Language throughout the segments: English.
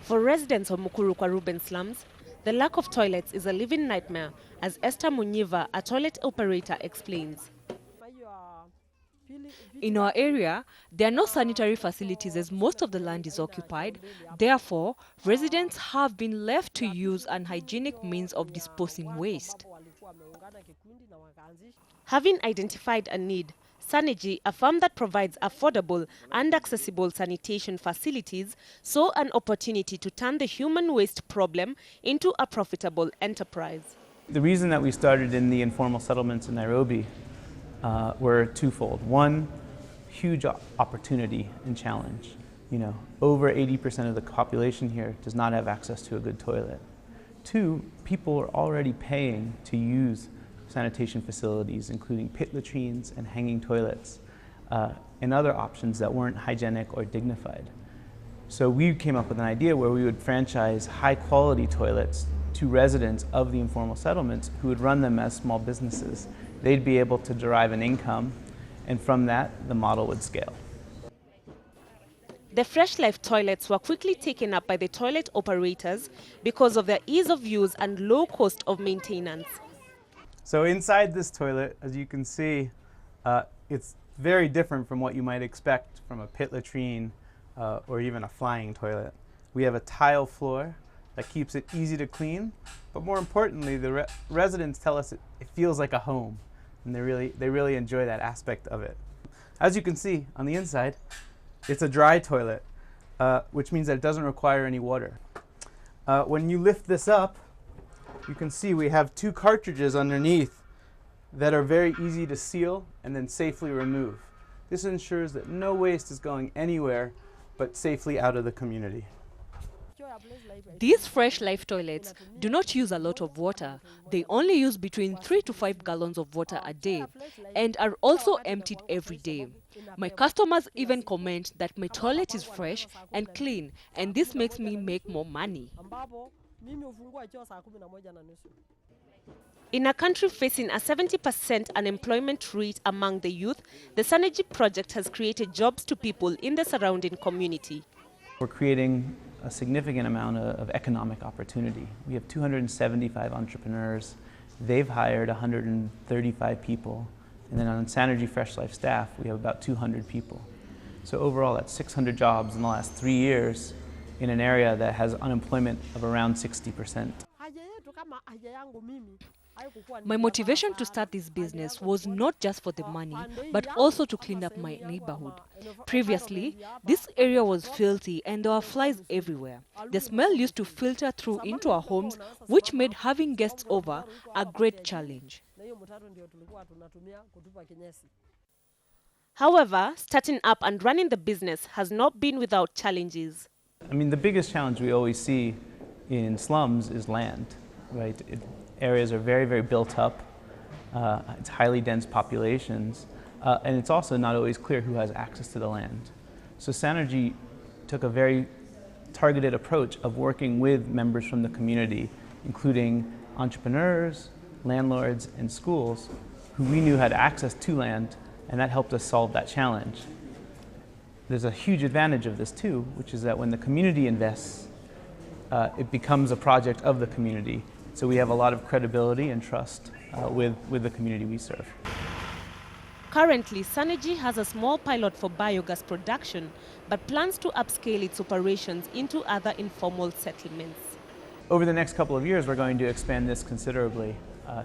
For residents of Mukurukwa Ruben slums, the lack of toilets is a living nightmare, as Esther Munyiva, a toilet operator, explains. In our area, there are no sanitary facilities as most of the land is occupied. Therefore, residents have been left to use unhygienic means of disposing waste. Having identified a need, Saneji, a firm that provides affordable and accessible sanitation facilities, saw an opportunity to turn the human waste problem into a profitable enterprise. The reason that we started in the informal settlements in Nairobi were twofold. One, huge opportunity and challenge. Over 80% of the population here does not have access to a good toilet. Two, people are already paying to use sanitation facilities, including pit latrines and hanging toilets, and other options that weren't hygienic or dignified. So we came up with an idea where we would franchise high-quality toilets to residents of the informal settlements who would run them as small businesses. They'd be able to derive an income, and from that, the model would scale. The Fresh Life toilets were quickly taken up by the toilet operators because of their ease of use and low cost of maintenance. So inside this toilet, as you can see, it's very different from what you might expect from a pit latrine or even a flying toilet. We have a tile floor that keeps it easy to clean, but more importantly, the residents tell us it feels like a home, and they really enjoy that aspect of it. As you can see on the inside, it's a dry toilet, which means that it doesn't require any water. When you lift this up, you can see we have two cartridges underneath that are very easy to seal and then safely remove. This ensures that no waste is going anywhere but safely out of the community. These Fresh Life toilets do not use a lot of water. They only use between 3 to 5 gallons of water a day and are also emptied every day. My customers even comment that my toilet is fresh and clean, and this makes me make more money. In a country facing a 70% unemployment rate among the youth, the Saneji project has created jobs to people in the surrounding community. We're creating a significant amount of economic opportunity. We have 275 entrepreneurs. They've hired 135 people. And then on Saneji Fresh Life staff, we have about 200 people. So overall, that's 600 jobs in the last 3 years in an area that has unemployment of around 60%. My motivation to start this business was not just for the money, but also to clean up my neighborhood. Previously, this area was filthy and there were flies everywhere. The smell used to filter through into our homes, which made having guests over a great challenge. However, starting up and running the business has not been without challenges. The biggest challenge we always see in slums is land, right? Areas are very, very built up. It's highly dense populations, and it's also not always clear who has access to the land. So Saneji took a very targeted approach of working with members from the community, including entrepreneurs, landlords, and schools who we knew had access to land, and that helped us solve that challenge. There's a huge advantage of this too, which is that when the community invests, it becomes a project of the community. So we have a lot of credibility and trust with the community we serve. Currently, Saneji has a small pilot for biogas production, but plans to upscale its operations into other informal settlements. Over the next couple of years, we're going to expand this considerably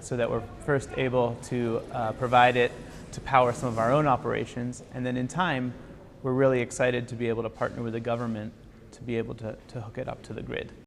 so that we're first able to provide it to power some of our own operations, and then in time, we're really excited to be able to partner with the government to be able to hook it up to the grid.